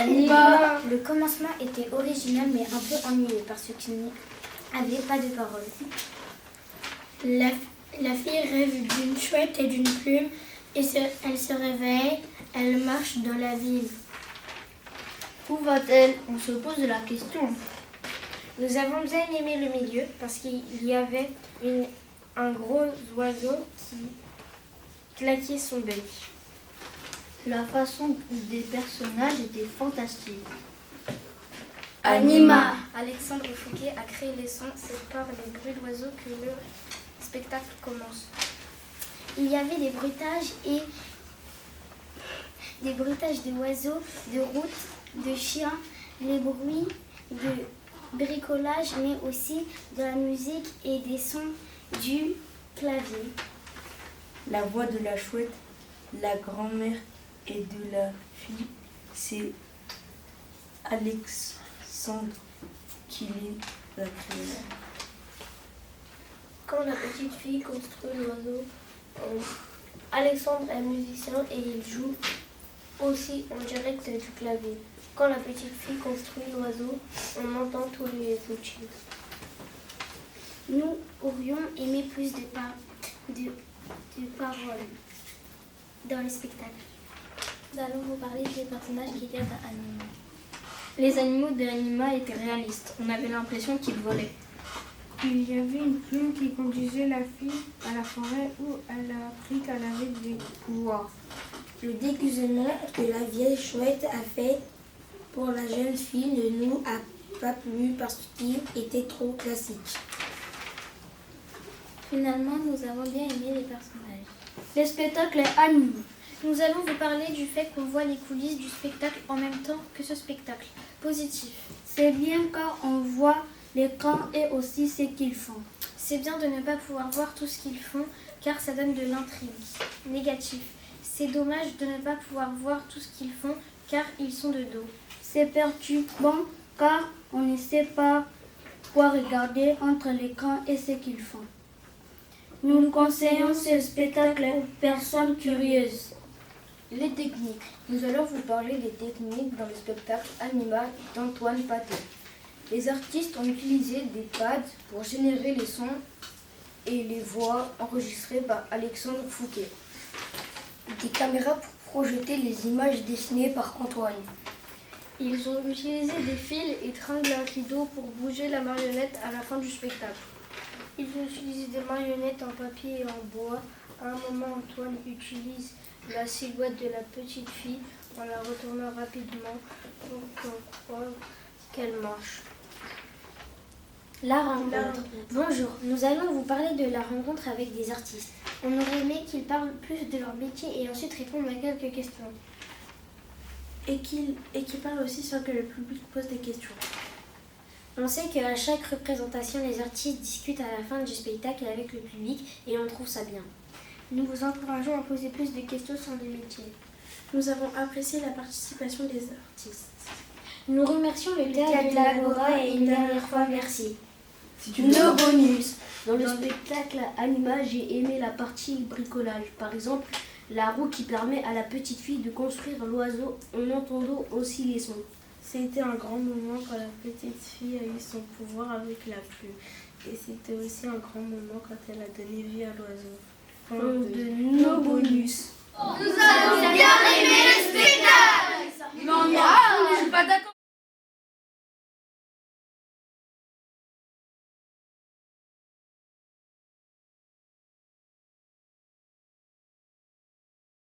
Anima. Le commencement était original mais un peu ennuyeux parce qu'il n'y avait pas de parole. La fille rêve d'une chouette et d'une plume et elle se réveille, elle marche dans la ville. Où va-t-elle? On se pose la question. Nous avons bien aimé le milieu parce qu'il y avait un gros oiseau qui claquait son bec. La façon des personnages était fantastique. Anima. Alexandre Fouquet a créé les sons, c'est par les bruits d'oiseaux que le spectacle commence. Il y avait des bruitages d'oiseaux, de routes, de chiens, les bruits de bricolage, mais aussi de la musique et des sons du clavier. La voix de la chouette, la grand-mère et de la fille, c'est Alexandre qui les a créés. Quand la petite fille construit l'oiseau, Alexandre est musicien et il joue aussi en direct du clavier. Quand la petite fille construit l'oiseau, on entend tous les outils. Nous aurions aimé plus de paroles dans le spectacle. Nous allons vous parler des personnages qui étaient dans Anima. Les animaux d'Anima étaient réalistes. On avait l'impression qu'ils volaient. Il y avait une plume qui conduisait la fille à la forêt où elle a appris qu'elle avait des pouvoirs. Le déguisement que la vieille chouette a fait pour la jeune fille ne nous a pas plu parce qu'il était trop classique. Finalement, nous avons bien aimé les personnages. Le spectacle est animé. Nous allons vous parler du fait qu'on voit les coulisses du spectacle en même temps que ce spectacle. Positif. C'est bien car on voit l'écran et aussi ce qu'ils font. C'est bien de ne pas pouvoir voir tout ce qu'ils font car ça donne de l'intrigue. Négatif. C'est dommage de ne pas pouvoir voir tout ce qu'ils font car ils sont de dos. C'est perturbant car on ne sait pas quoi regarder entre l'écran et ce qu'ils font. Nous conseillons ce spectacle aux personnes curieuses. Les techniques. Nous allons vous parler des techniques dans le spectacle Anima d'Antoine Paté. Les artistes ont utilisé des pads pour générer les sons et les voix enregistrées par Alexandre Fouquet. Des caméras pour projeter les images dessinées par Antoine. Ils ont utilisé des fils et tringles à rideau pour bouger la marionnette à la fin du spectacle. Ils ont utilisé des marionnettes en papier et en bois. À un moment, Antoine utilise la silhouette de la petite fille en la retournant rapidement pour qu'on croie qu'elle marche. La rencontre. Bonjour, nous allons vous parler de la rencontre avec des artistes. On aurait aimé qu'ils parlent plus de leur métier et ensuite répondent à quelques questions. Et qu'ils parlent aussi sans que le public pose des questions. On sait qu'à chaque représentation, les artistes discutent à la fin du spectacle avec le public et on trouve ça bien. Nous vous encourageons à poser plus de questions sur le métier. Nous avons apprécié la participation des artistes. Nous remercions le Théâtre de l'Agora et une dernière fois merci. Nos bonus. Dans le spectacle Anima, j'ai aimé la partie bricolage. Par exemple, la roue qui permet à la petite fille de construire l'oiseau en entendant aussi les sons. C'était un grand moment quand la petite fille a eu son pouvoir avec la plume. Et c'était aussi un grand moment quand elle a donné vie à l'oiseau. De nos bonus. Nous avons bien aimé le spectacle.